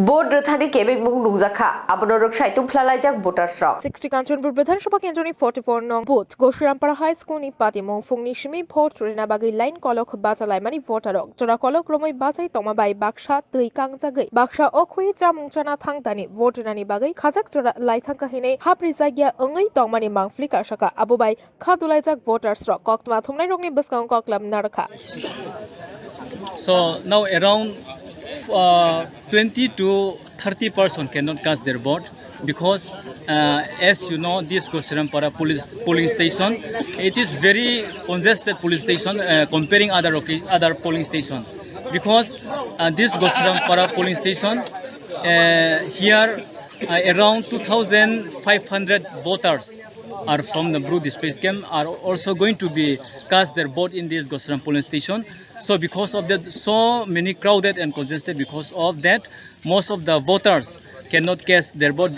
Board Rithani Kebeng Mwng Nukjakha Abnorok Shaitum Dulaijak voters rok 60 Kanchanpur Bidhansabha Kendroni 44 nong booth Goshirampara High School ni Pati Mongfungni Shimi vote Rina Bagai line kolok basalai mani voter rok Jora kolok romoi bazai tomabai baksha tui kangjagai baksha okhui jamungchana thangtani vote nani bagai khajak jora lai thangka hine haprizagya ongai tongmani mangflika shaka abubai kha Dulaijak voters rok koktma thumnai rokni biskang koklam narakha. So now around 20 to 30% cannot cast their vote because as you know, this Goshirampara polling station, it is very congested police station comparing other polling station, because this Goshirampara polling station here around 2,500 voters are from the Blue Space Camp are also going to be cast their vote in this Goshirampara polling station. So because of that, so many crowded and congested, because of that, most of the voters cannot cast their vote.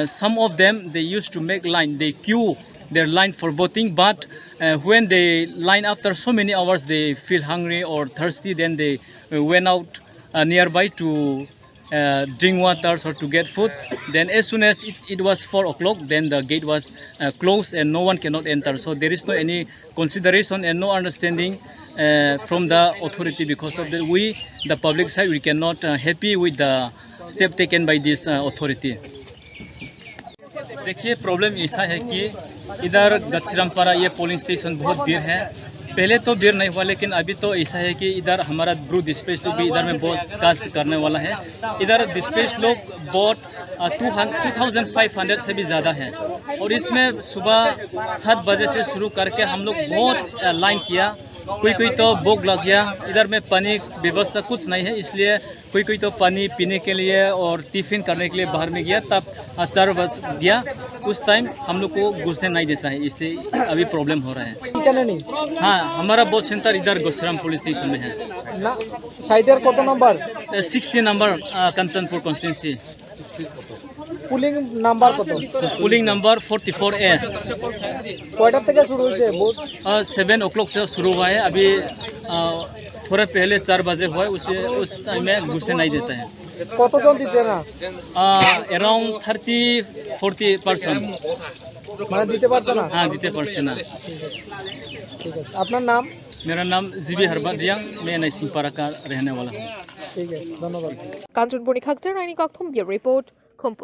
Some of them, they used to make line, they queue their line for voting, but when they line after so many hours, they feel hungry or thirsty, then they went out nearby to drink water or to get food. Then as soon as it was 4 o'clock, then the gate was closed and no one cannot enter. So there is no any consideration and no understanding from the authority. Because of that, we, the public side, we cannot happy with the step taken by this authority. देखिए problem ऐसा है कि इधर गच्छरामपारा ये polling station बहुत भीड़ है. पहले तो भीड़ नहीं हुआ, लेकिन अभी तो ऐसा है कि इधर हमारा ब्रू डिस्पेच लोग भी इधर में बहुत कास्ट करने वाला है. इधर डिस्पेच लोग बहुत 2,500 से भी ज़्यादा है. और इसमें सुबह 7 बजे से शुरू करके हम लोग बहुत लाइन किया. कोई तो भूख लग गया. इधर में पानी व्यवस्था कुछ नहीं है, इसलिए कोई तो पानी पीने के लिए और टिफिन करने के लिए बाहर में गया. तब 4 बज गया, उस टाइम हम लोग को घुसने नहीं देता है, इसलिए अभी प्रॉब्लम हो रहा है. हाँ, हमारा वोट सेंटर इधर गोशराम पुलिस स्टेशन में है. साइटर कत number 60 number Kanchanpur constituency. Polling number কত? Polling number 44A. কয়টা থেকে শুরু হয়েছে ভোট? 7 o'clock से शुरू हुआ है. अभी थोड़ा पहले 4 बजे हुआ है, उस टाइम में घुसने नहीं देता है. কতজন দিতে না? अराउंड 30-40%. মানে দিতে পারছে না? हाँ, দিতে পারছে না. ঠিক আছে, আপনার নাম? मेरा नाम जीबी हरबत रियांग, मैं नैसिंगपारा का रहने वाला हूँ. ঠিক আছে, ধন্যবাদ. Kanchanpur ni khakjar raini kokthum report Khumpui.